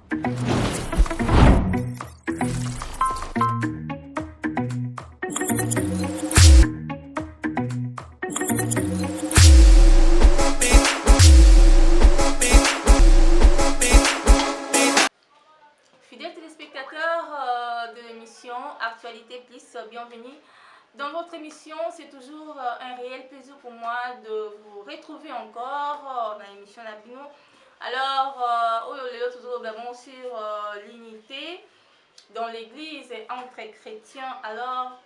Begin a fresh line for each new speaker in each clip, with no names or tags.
Fidèles téléspectateurs de l'émission Actualité Plus, bienvenue. Dans votre émission, c'est toujours un réel plaisir pour moi de vous retrouver encore dans l'émission Labino. Alors, toujours également sur l'unité dans l'église entre chrétiens. Alors,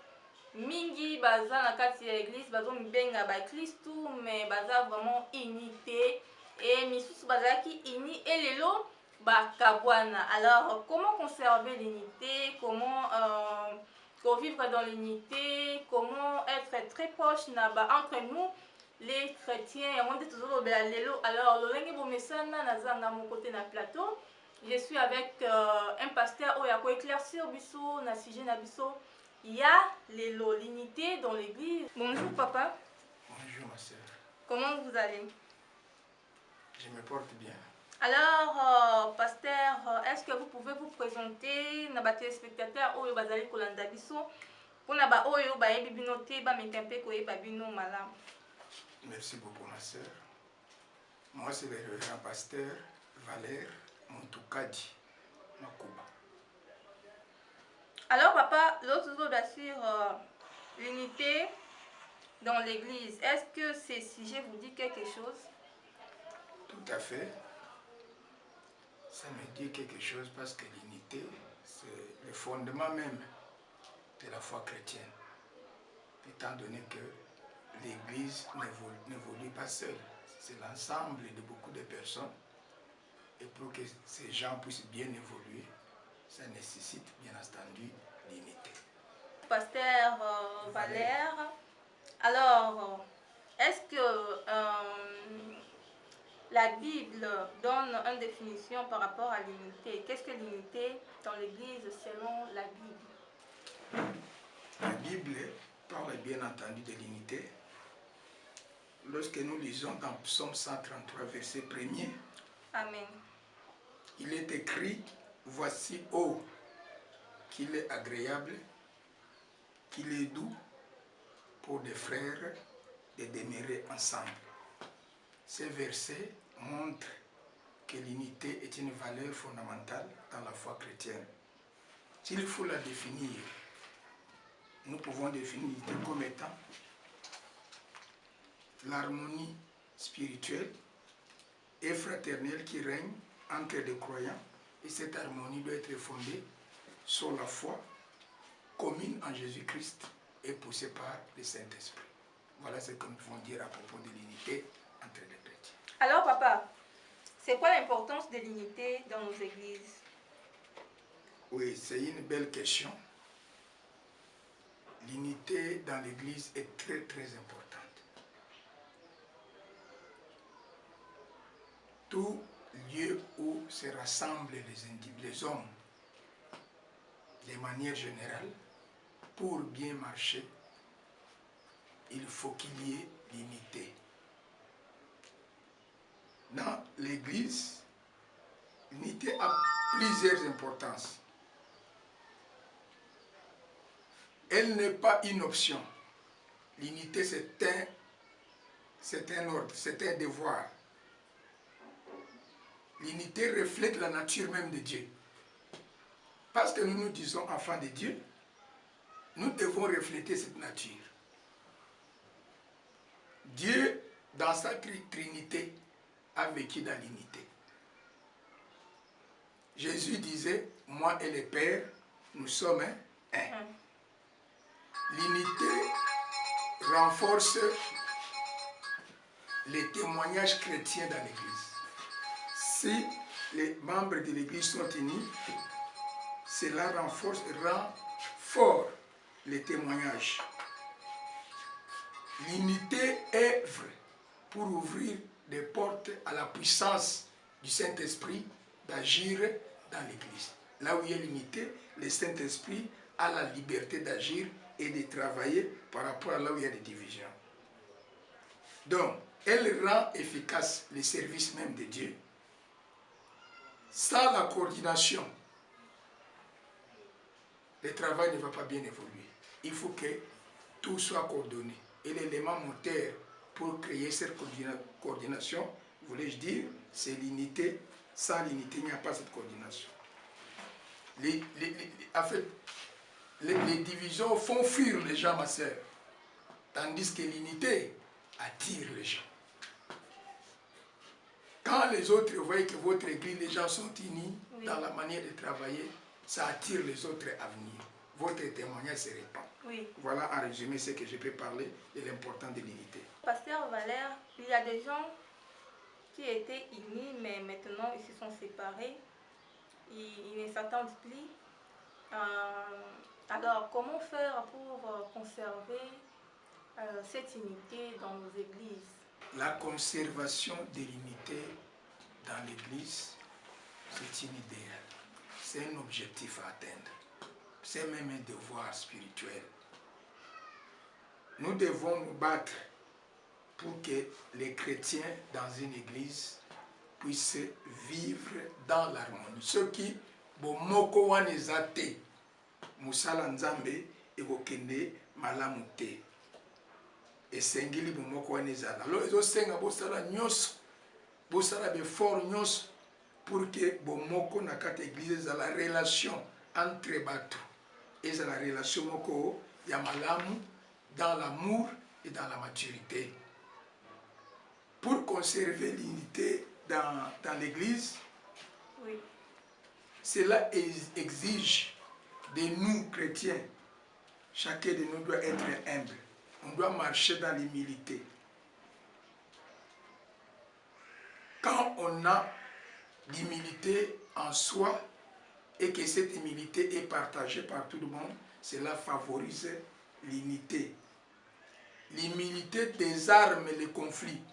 mingi baza na kati ya église bazo mbenga ba Kristu mais baza vraiment unité et misusu bazaki uni et lelo ba kabwana. Alors, comment conserver l'unité, comment vivre dans l'unité, comment être très proche entre nous les chrétiens. On dit toujours lelo. Alors, lolenge bomesana nazanga mon côté na plateau. Je suis avec un pasteur où il y a éclaircir biso na sujet na biso. Il y a l'unité dans l'église. Bonjour papa.
Bonjour ma soeur.
Comment vous allez?
Je me porte bien.
Alors, pasteur, est-ce que vous pouvez vous présenter na ba téléspectateurs oyo bazali kolanda biso pona ba oyo ba yebi bino te ba metempe ko yeba bino malam.
Merci beaucoup ma soeur. Moi c'est le révérend pasteur Valère Montoukadi Makuba.
Alors papa, l'autre jour bien sûr l'unité dans l'église. Est-ce que ces sujets vous dit quelque chose?
Tout à fait. Ça me dit quelque chose parce que l'unité, c'est le fondement même de la foi chrétienne. Étant donné que l'Église n'évolue pas seule, c'est l'ensemble de beaucoup de personnes. Et pour que ces gens puissent bien évoluer, ça nécessite bien entendu l'unité.
Pasteur Valère, alors, est-ce que la Bible donne une définition par rapport à l'unité? Qu'est-ce que l'unité dans l'Église selon la Bible?
La Bible parle bien entendu de l'unité. Lorsque nous lisons dans Psaume 133, verset 1er,
Amen.
Il est écrit, voici, oh, qu'il est agréable, qu'il est doux pour des frères de demeurer ensemble. Ces versets montrent que l'unité est une valeur fondamentale dans la foi chrétienne. S'il faut la définir, nous pouvons définir l'unité comme étant l'harmonie spirituelle et fraternelle qui règne entre les croyants, et cette harmonie doit être fondée sur la foi commune en Jésus-Christ et poussée par le Saint-Esprit. Voilà ce que nous pouvons dire à propos de l'unité entre les chrétiens.
Alors papa, c'est quoi l'importance de l'unité dans nos églises?
Oui, c'est une belle question. L'unité dans l'église est très très importante. Tout lieu où se rassemblent les hommes, de manière générale, pour bien marcher, il faut qu'il y ait l'unité. Dans l'église, l'unité a plusieurs importances. Elle n'est pas une option. L'unité, c'est un ordre, c'est un devoir. L'unité reflète la nature même de Dieu. Parce que nous nous disons enfants de Dieu, nous devons refléter cette nature. Dieu, dans sa trinité, a vécu dans l'unité. Jésus disait, moi et le Père, nous sommes un. L'unité renforce les témoignages chrétiens dans l'Église. Si les membres de l'Église sont unis, cela rend fort les témoignages. L'unité œuvre pour ouvrir des portes à la puissance du Saint-Esprit d'agir dans l'Église. Là où il y a l'unité, le Saint-Esprit a la liberté d'agir et de travailler par rapport à là où il y a des divisions. Donc, elle rend efficace le service même de Dieu. Sans la coordination, le travail ne va pas bien évoluer. Il faut que tout soit coordonné. Et l'élément moteur pour créer cette coordination, voulais-je dire, c'est l'unité. Sans l'unité, il n'y a pas cette coordination. En fait, les divisions font fuir les gens, ma sœur. Tandis que l'unité attire les gens. Quand les autres voient que votre église, les gens sont unis dans la manière de travailler, ça attire les autres à venir. Votre témoignage se répand.
Oui.
Voilà en résumé ce que je peux parler de l'importance de l'unité.
Pasteur Valère, il y a des gens qui étaient unis, mais maintenant ils se sont séparés. Ils ne s'attendent plus. Alors, comment faire pour conserver cette unité dans nos églises?
La conservation de l'unité dans l'église, c'est une idéal. C'est un objectif à atteindre. C'est même un devoir spirituel. Nous devons nous battre pour que les chrétiens dans une église puissent vivre dans l'harmonie. Ceux qui bomoko wanezate musala nzambe ekokende malamu te. Esengeli bomoko wanezala. Alors ils osenga bosala nyos, bosala befort nyos pour que bomoko na kati église za la relation entre bateau et la relation moko ya malamu dans l'amour et dans la maturité. Pour conserver l'unité dans l'église,
oui,
cela exige de nous chrétiens, chacun de nous doit être humble. On doit marcher dans l'humilité. Quand on a l'humilité en soi et que cette humilité est partagée par tout le monde, cela favorise l'unité. L'humilité désarme les conflits.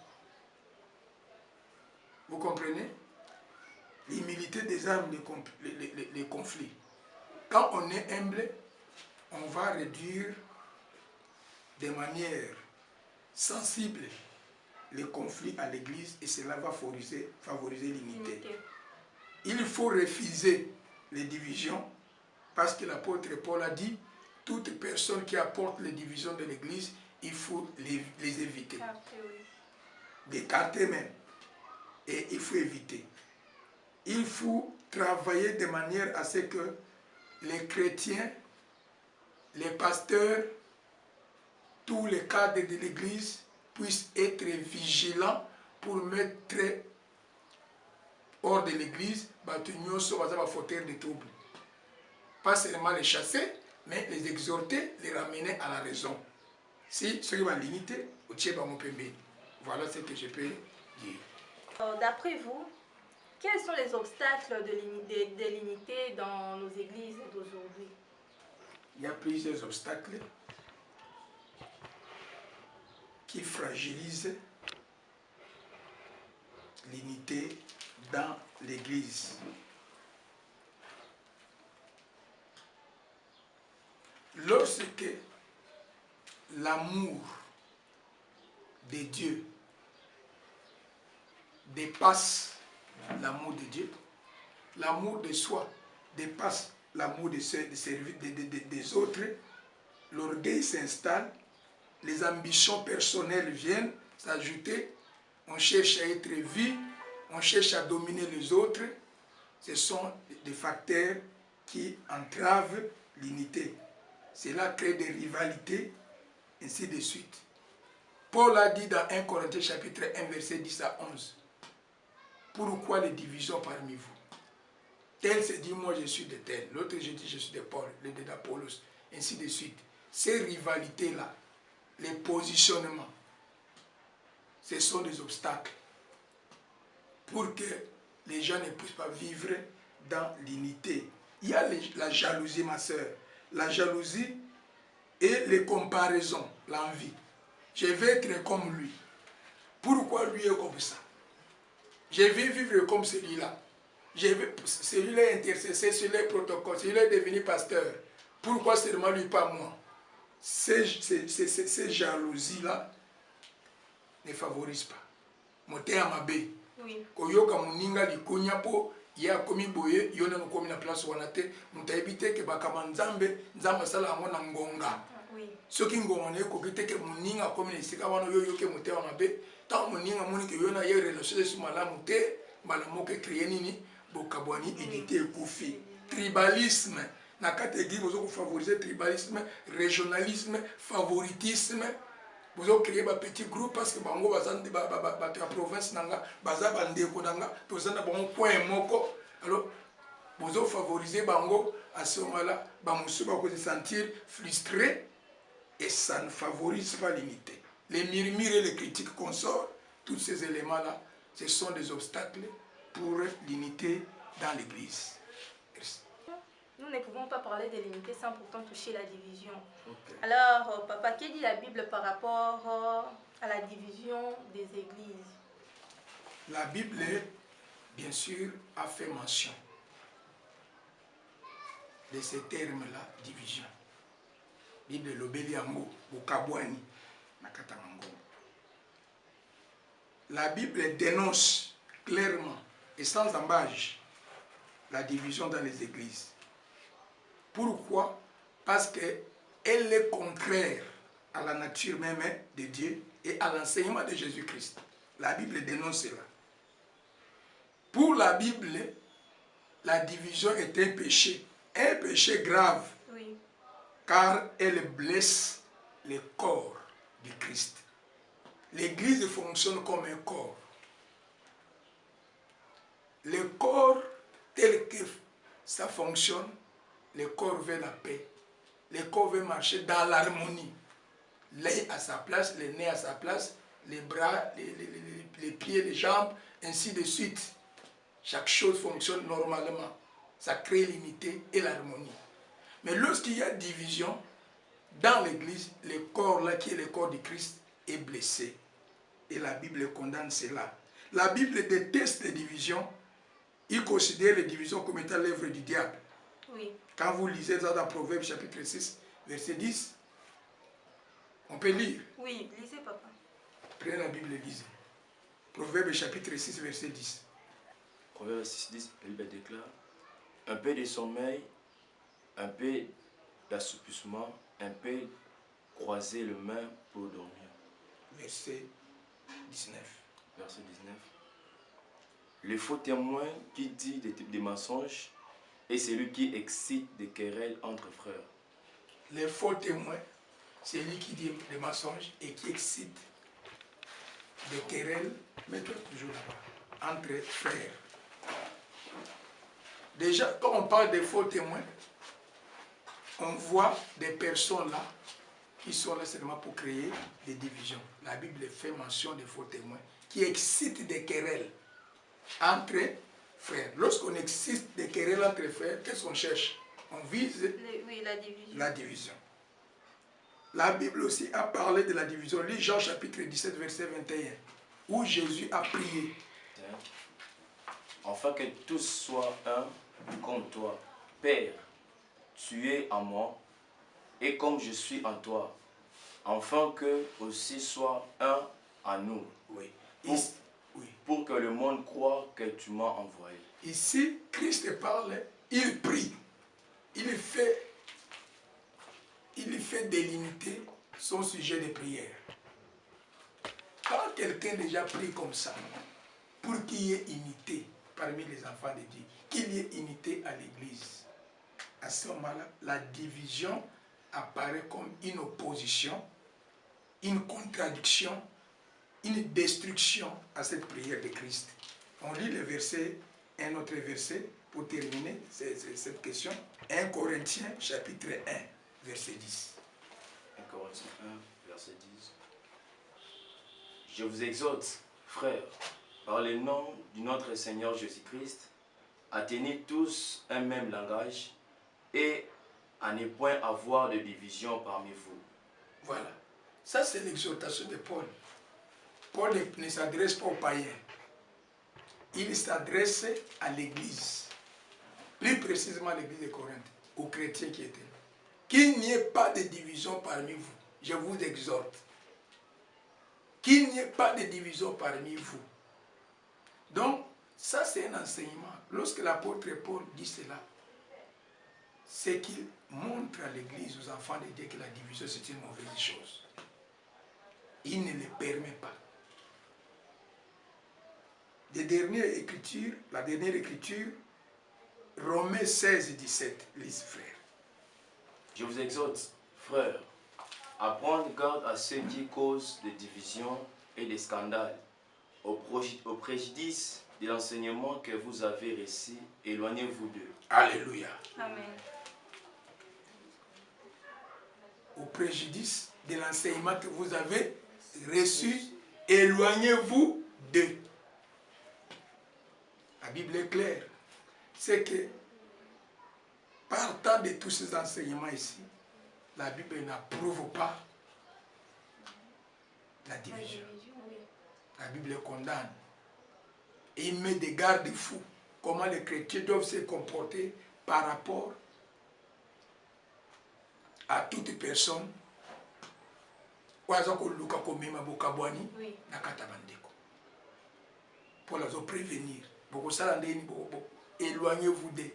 Vous comprenez? L'humilité désarme les conflits. Quand on est humble, on va réduire de manière sensible les conflits à l'église et cela va favoriser l'unité. Il faut refuser les divisions parce que l'apôtre Paul a dit toute personne qui apporte les divisions de l'église, il faut les éviter. D'écarter même. Et il faut éviter. Il faut travailler de manière à ce que les chrétiens, les pasteurs, tous les cadres de l'église puissent être vigilants pour mettre hors de l'église de troubles. Pas seulement les chasser, mais les exhorter, les ramener à la raison. Si ce qui va limiter, voilà ce que je peux dire.
D'après vous, quels sont les obstacles de l'unité dans nos églises d'aujourd'hui?
Il y a plusieurs obstacles qui fragilisent l'unité dans l'église. Lorsque l'amour de Dieu dépasse l'amour de Dieu, l'amour de soi dépasse l'amour des autres, l'orgueil s'installe, les ambitions personnelles viennent s'ajouter, on cherche à être vu, on cherche à dominer les autres. Ce sont des facteurs qui entravent l'unité. Cela crée des rivalités, ainsi de suite. Paul a dit dans 1 Corinthiens chapitre 1, verset 10 à 11, « Pourquoi les divisions parmi vous? Tel se dit, moi je suis de tel, l'autre je dis, je suis de Paul, le de d'Apollos, ainsi de suite. » Ces rivalités-là, les positionnements, ce sont des obstacles pour que les gens ne puissent pas vivre dans l'unité. Il y a la jalousie, ma soeur. La jalousie et les comparaisons, l'envie. Je vais être comme lui. Pourquoi lui est comme ça? Je vais vivre comme celui-là. Celui-là est intercessé, celui-là est protocole, celui-là est devenu pasteur. Pourquoi seulement lui, pas moi? Ces jalousies-là ne favorisent pas. Moté amabe.
Oui.
Koyoka muninga likunya po ya komi boye yo na komi na place wana te mutayebi te ke bakama nzambe asala yango na ngonga soki ngonga na ekoki te ke moninga akomi na esika wana yo yoke motema mabe ntango moninga amoni ke yo na ye relation esu malamu te mbala moko ekreye nini bokabwani unité ekufi tribalisme na kati église bozo kofavoriser tribalisme régionalisme favoritisme bozo créer ba petit groupe parce que bango bazandi bato ya province nanga baza bandeko nanga toza na bango point moko alors bozo favoriser bango à ce moment-là bamosu bako se sentir frustré et ça ne favorise pas l'unité. Les murmures et les critiques qu'on sort, tous ces éléments-là, ce sont des obstacles pour l'unité dans l'église.
Nous ne pouvons pas parler de l'unité sans pourtant toucher la division. Okay. Alors, papa, que dit la Bible par rapport à la division des églises?
La Bible, bien sûr, a fait mention de ces termes-là, division. Bible lobeli yango, bokabwani, nakatamango. La Bible dénonce clairement et sans embâche la division dans les églises. Pourquoi? Parce qu'elle est contraire à la nature même de Dieu et à l'enseignement de Jésus-Christ. La Bible dénonce cela. Pour la Bible, la division est un péché grave, oui, car elle blesse le corps du Christ. L'Église fonctionne comme un corps. Le corps tel que ça fonctionne, le corps veut la paix. Le corps veut marcher dans l'harmonie. L'œil à sa place, le nez à sa place, les bras, les pieds, les jambes, ainsi de suite. Chaque chose fonctionne normalement. Ça crée l'unité et l'harmonie. Mais lorsqu'il y a division, dans l'église, le corps là qui est le corps du Christ est blessé. Et la Bible condamne cela. La Bible déteste les divisions. Il considère les divisions comme étant l'œuvre du diable. Oui. Quand vous lisez ça dans Proverbe chapitre 6, verset 10, on peut lire.
Oui, lisez papa.
Prenez la Bible et lisez. Proverbe chapitre 6, verset 10.
Proverbe 6, 10, la Bible déclare: un peu de sommeil, un peu d'assoupissement, un peu croiser les mains pour dormir.
Verset 19.
Verset 19. Le faux témoin qui dit des mensonges est celui qui excite des querelles entre frères.
Le faux témoin, c'est lui qui dit des mensonges et qui excite des querelles, mets-toi toujours là-bas, entre frères. Déjà, quand on parle des faux témoins, on voit des personnes là qui sont là seulement pour créer des divisions. La Bible fait mention des faux témoins qui excitent des querelles entre frères. Lorsqu'on excite des querelles entre frères, qu'est-ce qu'on cherche? On vise la division. La Bible aussi a parlé de la division. Lis Jean chapitre 17, verset 21, où Jésus a prié.
Afin que tous soient un comme toi, Père, tu es en moi, et comme je suis en toi, afin que aussi soit un en nous.
Oui.
Pour que le monde croie que tu m'as envoyé.
Ici, Christ parle, il prie. Il fait de l'unité son sujet de prière. Quand quelqu'un déjà prie comme ça, pour qu'il y ait unité parmi les enfants de Dieu, qu'il y ait unité à l'église, à ce moment-là, la division apparaît comme une opposition, une contradiction, une destruction à cette prière de Christ. On lit le verset, un autre verset, pour terminer cette question. 1 Corinthiens chapitre 1, verset 10.
1 Corinthiens 1, verset 10. Je vous exhorte, frères, par le nom de notre Seigneur Jésus-Christ, à tenir tous un même langage et à ne point avoir de division parmi vous.
Voilà. Ça, c'est l'exhortation de Paul. Paul ne s'adresse pas aux païens. Il s'adresse à l'église. Plus précisément à l'église de Corinthe, aux chrétiens qui étaient là. Qu'il n'y ait pas de division parmi vous. Je vous exhorte. Qu'il n'y ait pas de division parmi vous. Donc, Ça, c'est un enseignement. Lorsque l'apôtre Paul dit cela, c'est qu'il montre à l'Église, aux enfants de Dieu, que la division, c'est une mauvaise chose. Il ne le permet pas. La dernière écriture, Romains 16, 17, lise frère.
Je vous exhorte, frères, à prendre garde à ceux qui causent des divisions et des scandales, au préjudice de l'enseignement que vous avez reçu. Éloignez-vous d'eux.
Alléluia.
Amen.
Au préjudice de l'enseignement que vous avez reçu, éloignez-vous d'eux. La Bible est claire. C'est que, partant de tous ces enseignements ici, la Bible n'approuve pas la division. La Bible condamne. Et il met des garde-fous. Comment les chrétiens doivent se comporter par rapport à toute personne. Oui. Pour les prévenir. Éloignez-vous d'eux.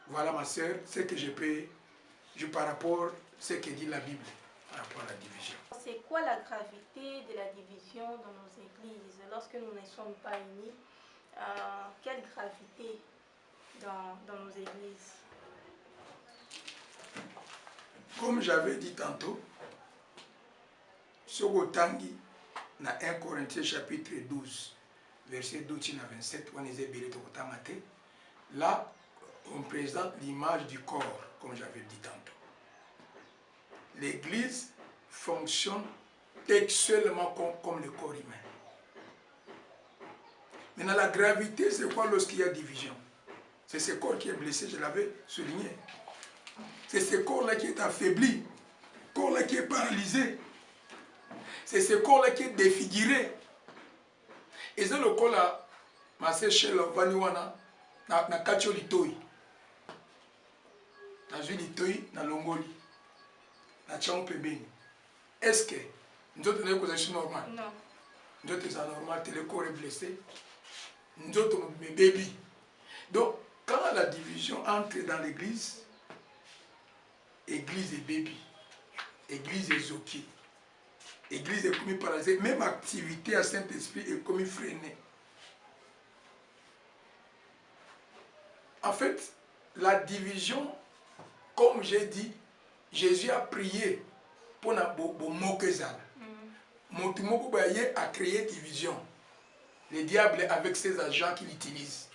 Voilà ma soeur, ce que je peux dire par rapport à ce que dit la Bible par rapport à la division.
C'est quoi la gravité de la division dans nos églises lorsque nous ne sommes pas unis? Quelle gravité dans nos églises?
Comme j'avais dit tantôt, sur Tangi, dans 1 Corinthiens chapitre 12, verset 12 à 27, là, on présente l'image du corps, comme j'avais dit tantôt. L'Église fonctionne textuellement comme le corps humain. Maintenant, la gravité, c'est quoi lorsqu'il y a division? C'est ce corps qui est blessé, je l'avais souligné. C'est ce corps-là qui est affaibli, ce corps-là qui est paralysé. C'est ce corps-là qui est défiguré. Et c'est le corps-là, ma sœur Shell, Vaniwana, na Kacho Litoi. Na Zui Litoi, na Longoli. Na Tchao Pebeni. Est-ce que nous autres, nous sommes normaux?
Non.
Nous autres, c'est normal, le corps est blessé. Nous autres, mes bébés. Donc, quand la division entre dans l'église, église et bébé, église et zoki, église est commis paralysée, même activité à Saint-Esprit est commis freinée. En fait, la division, comme j'ai dit, Jésus a prié pour Mokezal. Montumoko Baye a créé division. Le diable avec ses agents qu'il utilise.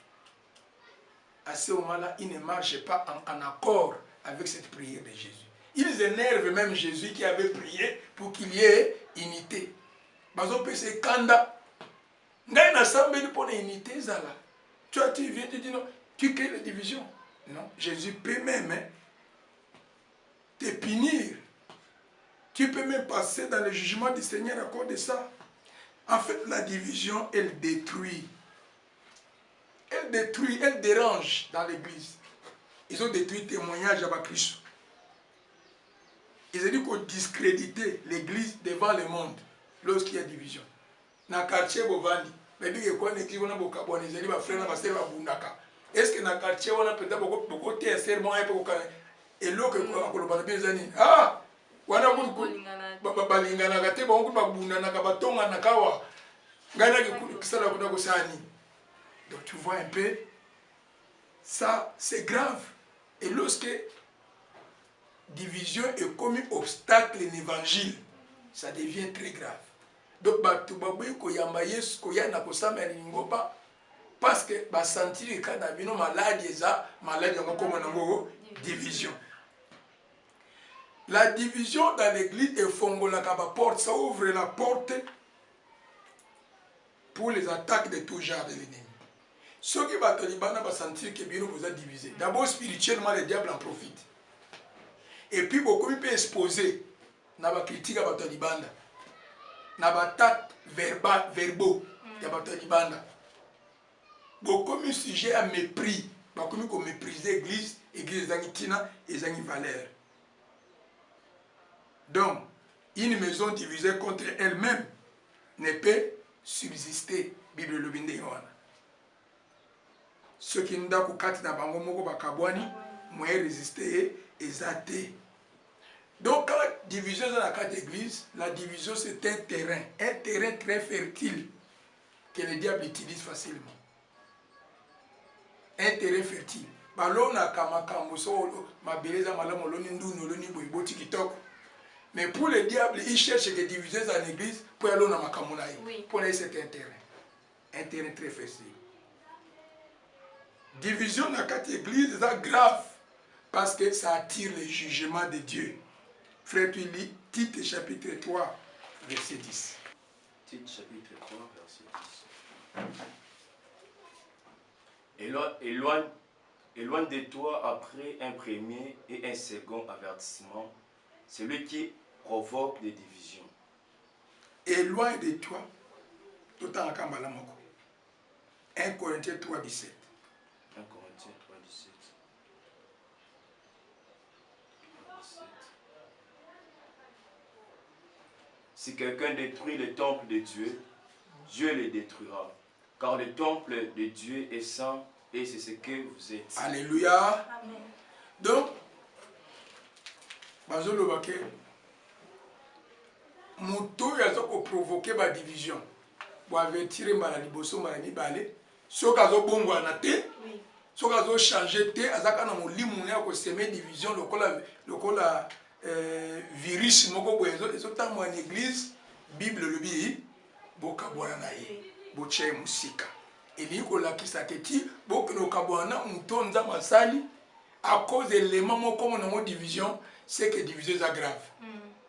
À ce moment-là, il ne marche pas en accord avec cette prière de Jésus. Ils énervent même Jésus qui avait prié pour qu'il y ait unité. C'est Kanda. Tu viens de dire non, tu crées la division. Non, Jésus peut même te punir. Tu peux même passer dans le jugement du Seigneur à cause de ça. En fait, la division, elle détruit. Elle détruit, elle dérange dans l'église. Ils ont détruit le témoignage à Christ. Ils ont dit qu'on discréditait l'église devant le monde lorsqu'il y a division. Dans le quartier Bovandi, est-ce que dans le quartier, on a peut-être beaucoup de serments et l'autre, ah! Donc tu vois un peu, ça c'est grave. Et lorsque division est comme obstacle à l'évangile, ça devient très grave. Donc parce que sentir que quand maladie comme division. La division dans l'église est fongolaka porte, ça ouvre la porte pour les attaques de tout genre de l'ennemi. Ceux qui battent les Liban vont sentir que bien vous êtes divisé. D'abord spirituellement, le diable en profite. Et puis beaucoup peut exposer na ba critique à battre Liban, na ba attaque verbaux ya battre Liban. Beaucoup de sujet à mépris, beaucoup comme mépriser l'église, l'église zangitina et zangi valeur. Donc, une maison divisée contre elle-même ne peut subsister. Bible le binde wana. Ceux qui n'ont pas kati na bango moko bakabwani, moyen résister ezate. Donc quand la division dans la carte d'église, la division c'est un terrain très fertile que le diable utilise facilement. Un terrain fertile. Balona kamakambo so mabeleza malamu loni nduno loni boyboti kitoko. Mais pour le diable, il cherche que diviser dans l'église pour aller dans makamona. Pour aller c'est un terrain très fertile. Division dans la carte d'église c'est grave parce que ça attire le jugement de Dieu. Frère, tu lis Tite chapitre 3, verset 10.
Tite chapitre 3, verset 10. Éloigne de toi après un premier et un second avertissement, celui qui provoque des divisions.
Éloigne de toi, tout en Kambala Moko. 1 Corinthiens 3, 17.
1 Corinthiens 3, 17. Si quelqu'un détruit le temple de Dieu, Dieu le détruira. Car le temple de Dieu est saint et c'est ce que vous êtes.
Alléluia.
Amen.
Donc, Bazolo Bake, Moutou a provoqué ma division. Pour avertir ma liboso, ma mibale, ce caso bongo anate, ce caso changé te, azaka na molimouné a semer division, le cola virus, moko boyezo, et surtout en église, Bible le bi, boka boanaye, boche musika. Et lui, qui s'attendit, boka no kaboana, moutonza masali, à cause de l'élément comme on a division, c'est que division est grave.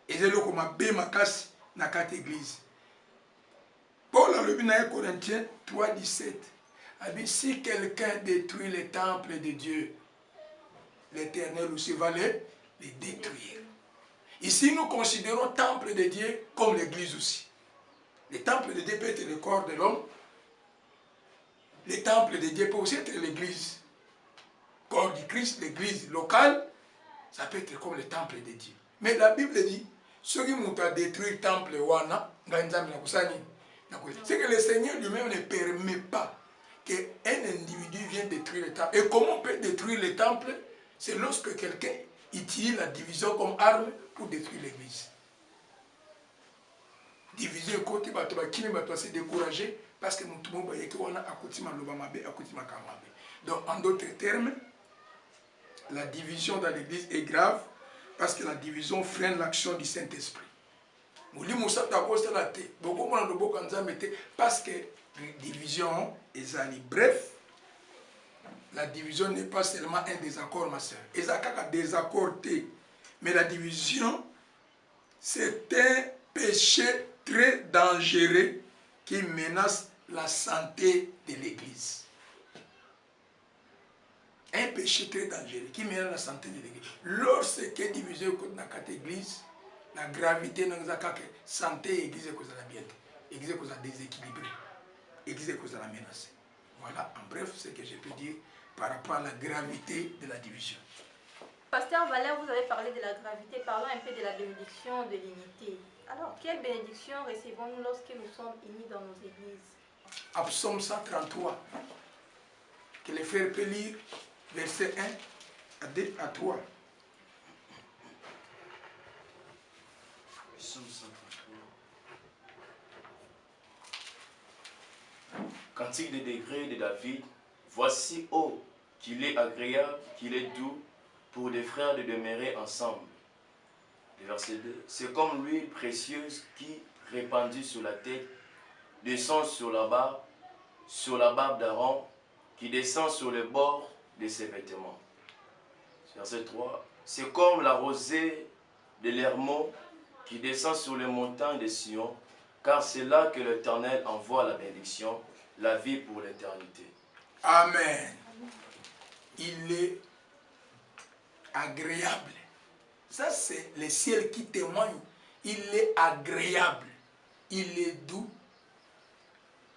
Et c'est là qu'on m'a bé ma casse dans cette église. Paul a le dit dans 1 Corinthiens 3, 17. Il dit, si quelqu'un détruit le temple de Dieu, l'Éternel aussi va les détruire. Ici, nous considérons le temple de Dieu comme l'église aussi. Le temple de Dieu peut être le corps de l'homme. Le temple de Dieu peut aussi être l'église. Corps du Christ, l'église locale, ça peut être comme le temple de Dieu. Mais la Bible dit, ceux qui ont détruit le temple, c'est que le Seigneur lui-même ne permet pas qu'un individu vienne détruire le temple. Et comment on peut détruire le temple? C'est lorsque quelqu'un utilise la division comme arme pour détruire l'église. Division côté, qui va se décourager parce que nous tout le monde a donc, en d'autres termes, la division dans l'église est grave parce que la division freine l'action du Saint-Esprit. Parce que la division est allée. Bref, la division n'est pas seulement un désaccord, ma soeur. Il y a un désaccord, mais la division, c'est un péché très dangereux qui menace la santé de l'église. Un péché très dangereux qui menace la santé de l'église. Lorsque division dans cette église, la gravité dans la santé de l'église est bien. L'église est déséquilibrée. L'église est menacée. Voilà en bref ce que je peux dire par rapport à la gravité de la division.
Pasteur Valère, vous avez parlé de la gravité. Parlons un peu de la bénédiction de l'unité. Alors, quelle bénédiction recevons-nous lorsque nous sommes unis dans nos églises?
À Psaume 133, que les frères peuvent lire, verset 1 à 2 à 3.
Psaume 133. Cantique des degrés de David. Voici, ô, qu'il est agréable, qu'il est doux, pour des frères de demeurer ensemble. Le verset 2. C'est comme l'huile précieuse qui, répandue sur la tête, descend sur la barbe d'Aaron, qui descend sur le bord de ses vêtements. Verset 3. C'est comme la rosée de l'Hermon qui descend sur les montagnes de Sion, car c'est là que l'Éternel envoie la bénédiction, la vie pour l'éternité.
Amen. Il est agréable. Ça, c'est le ciel qui témoigne. Il est agréable. Il est doux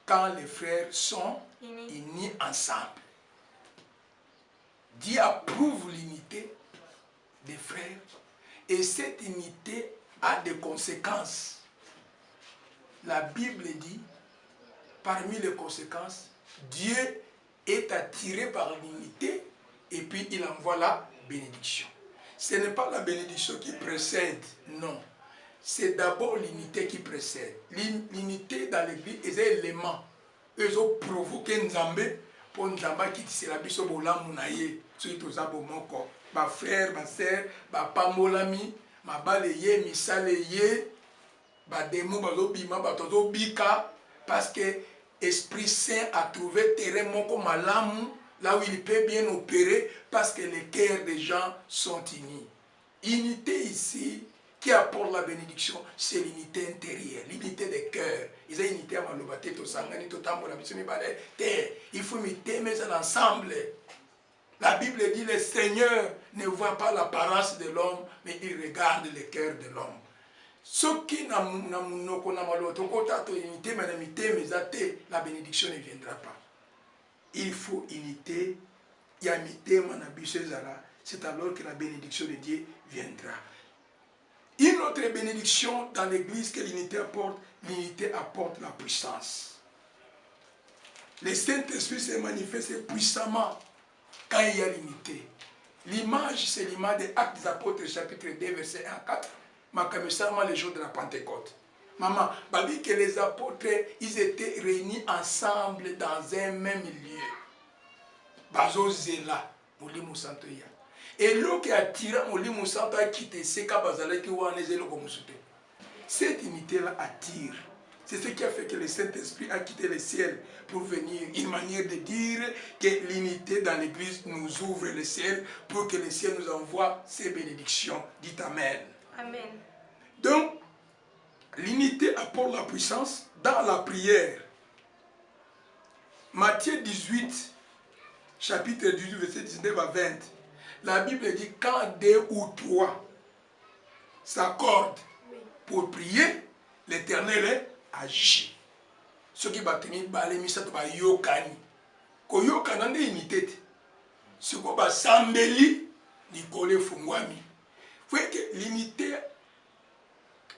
quand les frères sont unis ensemble. Dieu approuve l'unité des frères et cette unité a des conséquences. La Bible dit, parmi les conséquences, Dieu est attiré par l'unité et puis il envoie la bénédiction. Ce n'est pas la bénédiction qui précède, non. C'est d'abord l'unité qui précède. L'unité dans l'église est un élément. Ils ont provoqué Nzambe pour Nzamba qui tisse la biso bolamu na ye. Surtout ça bomoko. Ma frère, ma sœur, ma pamolami, ma balaye, misale ye, ma démon, ma lobima, ma toto bika, parce que Esprit Saint a trouvé terrain moko malamu, là où il peut bien opérer, parce que les cœurs des gens sont unis. Unité ici, qui apporte la bénédiction, c'est l'unité intérieure, l'unité des cœurs. Ils ont une unité à malobate, tout sangani, tout tambour, il faut unité, mais ensemble. La Bible dit, le Seigneur ne voit pas l'apparence de l'homme, mais il regarde le cœur de l'homme. Ce qui n'a la bénédiction ne viendra pas. Il faut unité, c'est alors que la bénédiction de Dieu viendra. Une autre bénédiction dans l'église que l'unité apporte la puissance. Le Saint-Esprit se manifeste puissamment quand il y a l'unité. L'image, c'est l'image des Actes des Apôtres, chapitre 2, verset 1 à 4. Les jours de la Pentecôte. Maman, dit que les apôtres, ils étaient réunis ensemble dans un même lieu. Bazo Zela, Moulimou Santoya. Et l'eau qui a tiré Moulimou Santoya a quitté Seka Bazale qui ouane Zelo comme souté. Cette unité-là attire. C'est ce qui a fait que le Saint-Esprit a quitté le ciel pour venir. Une manière de dire que l'unité dans l'église nous ouvre le ciel pour que le ciel nous envoie ses bénédictions. Dites Amen.
Amen.
Donc, l'unité apporte la puissance dans la prière. Matthieu 18, chapitre 18, verset 19 à 20. La Bible dit, quand 2 ou 3 s'accordent pour prier, l'Éternel agit. Ce qui va tenir, ça va yokani. Ko yokana de unité. Ce qui va sambeli, Nicolas Fungwami. Vous voyez que l'unité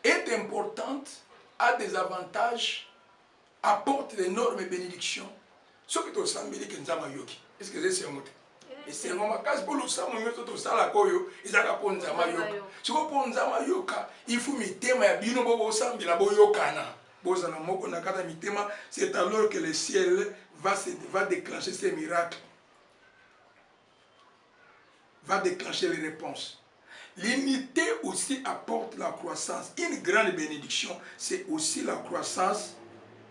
est importante, a des avantages, apporte d'énormes bénédictions. Ce qui est au Sambeli que nous avons yoki. Est-ce que c'est un mot? Et c'est un moment quand pour le Sambeli que nous avons koyo, ils ont pour nous avons yoka. Ce qu'on pour nous avons yoka, il faut mettre ma bino bobo Sambeli la boyokana. Bozana moko nakata mitema, c'est alors que le ciel va déclencher ces miracles. Va déclencher les réponses. L'unité aussi apporte la croissance. Une grande bénédiction, c'est aussi la croissance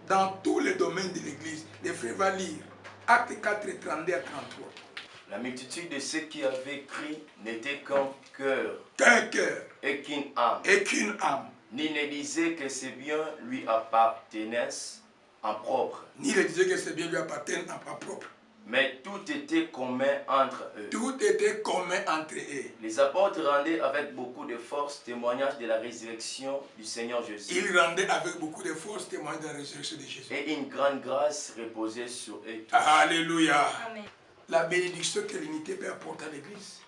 dans tous les domaines de l'Église. Les frères vont lire Actes 4, 32 à 33.
La multitude de ceux qui avaient cru n'était qu'un cœur.
Qu'un cœur.
Et qu'une âme.
Et qu'une âme.
Ni ne disait que ces biens lui appartenaient en propre.
Ni ne disait que ces biens lui appartiennent en propre.
Mais tout était commun entre eux.
Tout était commun entre eux.
Les apôtres rendaient avec beaucoup de force témoignage de la résurrection du Seigneur Jésus.
Ils rendaient avec beaucoup de force témoignage de la résurrection de Jésus.
Et une grande grâce reposait sur eux tous.
Alléluia.
Amen.
La bénédiction que l'unité peut apporter à l'église.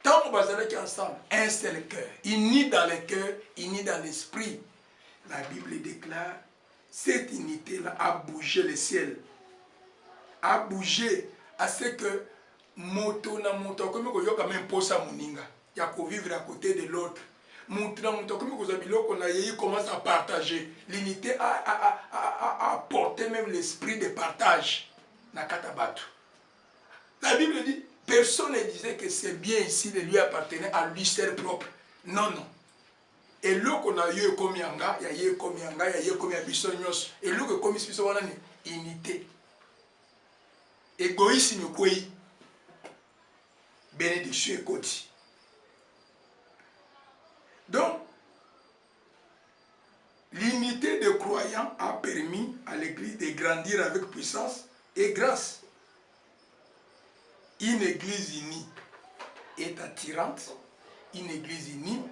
Tant qu'on va aller ensemble, un seul cœur, unis dans le cœur, unis dans l'esprit. La Bible déclare, cette unité-là a bougé le ciel. A bougé à ce que moto na moto comme ko yoka même posa moninga ya ko vivre à côté de l'autre moto na moto comme ko zabilo ko na yé commence à partager. L'unité a apporté même l'esprit de partage na katabatu. La Bible dit personne ne disait que c'est bien ici de lui appartenait à lui seul propre. Non non. Et l'eau qu'on a eu comme yanga, ya yé comme yanga, ya yé comme yabisonyos et l'eau que comme biso wana ni unité. Égoïsme quoi? Bénédiction et côté. Donc, l'unité des croyants a permis à l'Église de grandir avec puissance et grâce. Une Église unie est attirante, une Église unie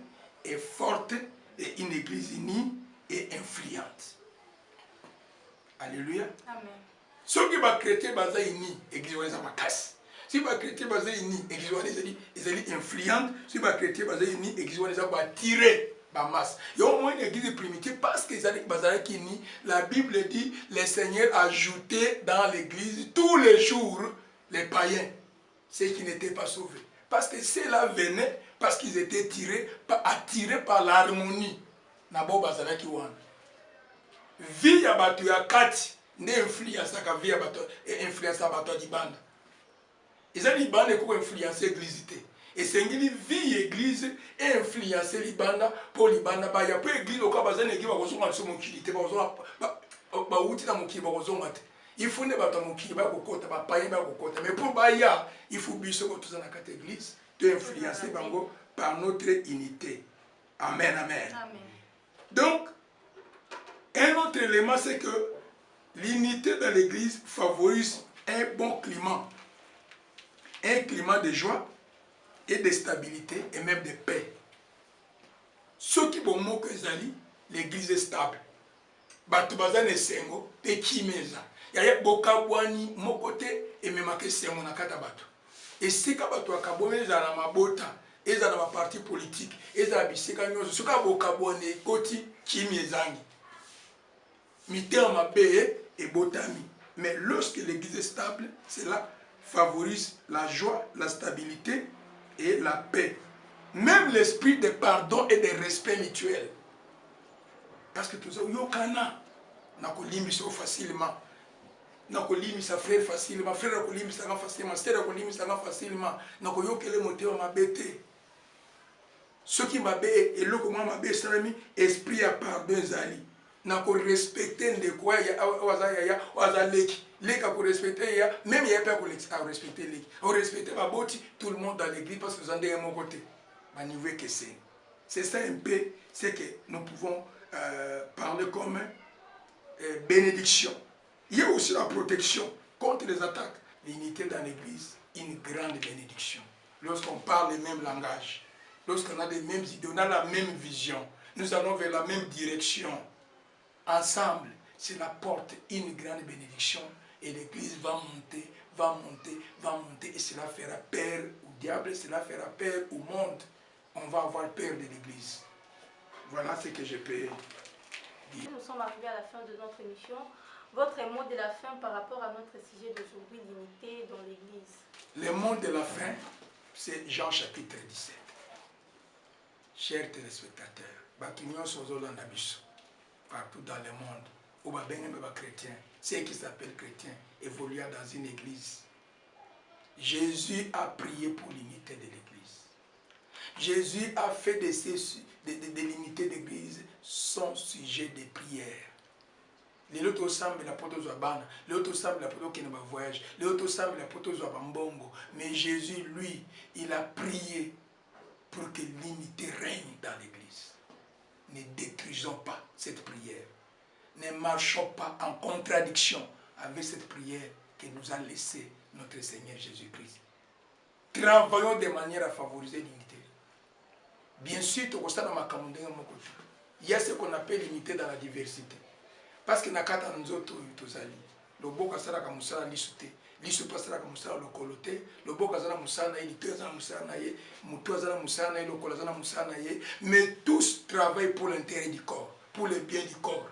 est forte et une Église unie est influente. Alléluia.
Amen.
Ceux qui sont chrétiens basés unis, l'église va être casse. Si les chrétiens basés unis, l'église va être influente. Si les chrétiens basés unis, l'église va être attirée. masse. Il y a au moins une église primitive parce que la Bible dit le Seigneur ajoutait dans l'église tous les jours les païens, ceux qui n'étaient pas sauvés. Parce que ceux-là venaient parce qu'ils étaient attirés par l'harmonie. Nabo bazalaki wana. Vie ya batu ya kati ne influence ka vie ya batu influence batu di banda. Ils li banda ko influencer l'église té. Et c'est une vie église et influencer libanda pour libanda ba ya pe église ko bazana église ba kozonga so mokili té ba kozonga ba uti na mokili ba kozonga té. Il faut ne batu mokili ba kokota ba paye ba kokota mais pour ba ya il faut biso ko tozana ka église de influencer bango par notre unité. Amen amen. Amen. Donc un autre élément, c'est que l'unité dans l'église favorise un bon climat. Un climat de joie et de stabilité et même de paix. Ce qui bon mot que l'église est stable. Batubazan et sengo, te kimeza. Yaya bokabwani mokote et même que sengo nakata batu. Et si kabatu akabome za mabota, et za ma parti politique, et za biseka nyoso, ce ka bokabwani koti kimezangi. Et botami. Mais lorsque l'église est stable, cela favorise la joie, la stabilité et la paix. Même l'esprit de pardon et de respect mutuel. Parce que tout ça, yokana, nakolimisa facilement. Nakolimisa frère facilement, frère nakolimisa facilement, sœur nakolimisa facilement. Nakoyokele motema mabete. Ce qui m'a bé et le comment m'a bé salami esprit à pardon zali. Nako respecter de quoi ya waza leki leka ko respecter ya même ya pas ko respecter leki on respecter ba boti tout le monde dans l'église parce que vous en avez mon côté ba niveau que c'est ça un peu c'est que nous pouvons parler comme bénédiction. Il y a aussi la protection contre les attaques. L'unité dans l'église, une grande bénédiction. Lorsqu'on parle le même langage, lorsqu'on a les mêmes idées, on a la même vision, nous allons vers la même direction. Ensemble, cela porte une grande bénédiction et l'église va monter, va monter, va monter et cela fera peur au diable, cela fera peur au monde. On va avoir peur de l'église. Voilà ce que je peux dire.
Nous sommes arrivés à la fin de notre émission. Votre mot de la fin par rapport à notre sujet d'aujourd'hui, l'unité dans l'église.
Le mot de la fin, c'est Jean chapitre 17. Chers téléspectateurs, partout dans le monde, où les chrétiens, ceux qui s'appellent chrétiens, évoluent dans une église. Jésus a prié pour l'unité de l'église. Jésus a fait de l'unité de l'église son sujet de prière. Les autres semblent la poteau bana, les autres semblent la poteau qui ne va voyage, les autres semblent la poteau bambongo. Mais Jésus, lui, il a prié pour que l'unité règne dans l'église. Ne détruisons pas cette prière. Ne marchons pas en contradiction avec cette prière que nous a laissée notre Seigneur Jésus-Christ. Travaillons de manière à favoriser l'unité. Bien sûr, il y a ce qu'on appelle l'unité dans la diversité. Parce que nakata nzoto tozali. Loboka sala ka musala lisute. Lisu pasala ka musala lokolote. Loboka zala musala ili tezana musala ye. Mutu zala musala ye lokola zala musala ye. Mais tous travaillent pour l'intérêt du corps, pour le bien du corps.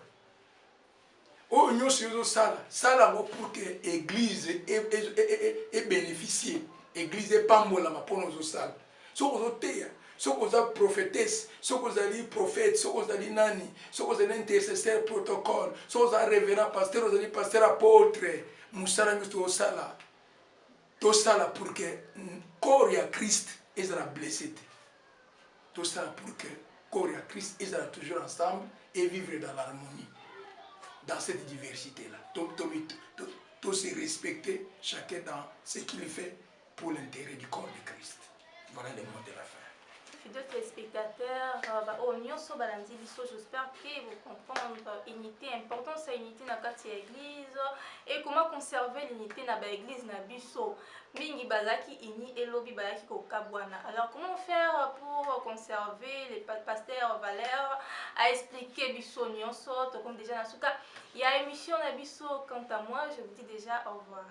Oh nyoso yozo sala, sala pour que l'église ait bénéficié. Église est pas mola ma pour nos sala. So ozoteya. Ce que vous avez prophétesse, ce que vous avez prophète, ce que vous avez nani, ce que vous avez intercesseur protocole, ce que vous avez révérend pasteur, vous avez pasteur apôtre, Moussala Moussala Sala. Tout ça pour que le corps de Christ soit blessé. Tout ça pour que le corps de Christ soit toujours ensemble et vivre dans l'harmonie, dans cette diversité-là. Tout se respecter, chacun dans ce qu'il fait pour l'intérêt du corps de Christ. Voilà le mot de la fin.
Fidèles téléspectateurs, j'espère que vous comprenez l'unité, l'importance de l'unité dans l'église et comment conserver l'unité dans l'église. Mingi bazaki ini elobi bazaki kokabwana. Alors comment faire pour conserver les pasteurs Valère a expliqué biso nyonso comme déjà nasuka. Il y a émission na biso quant à moi, je vous dis déjà au revoir.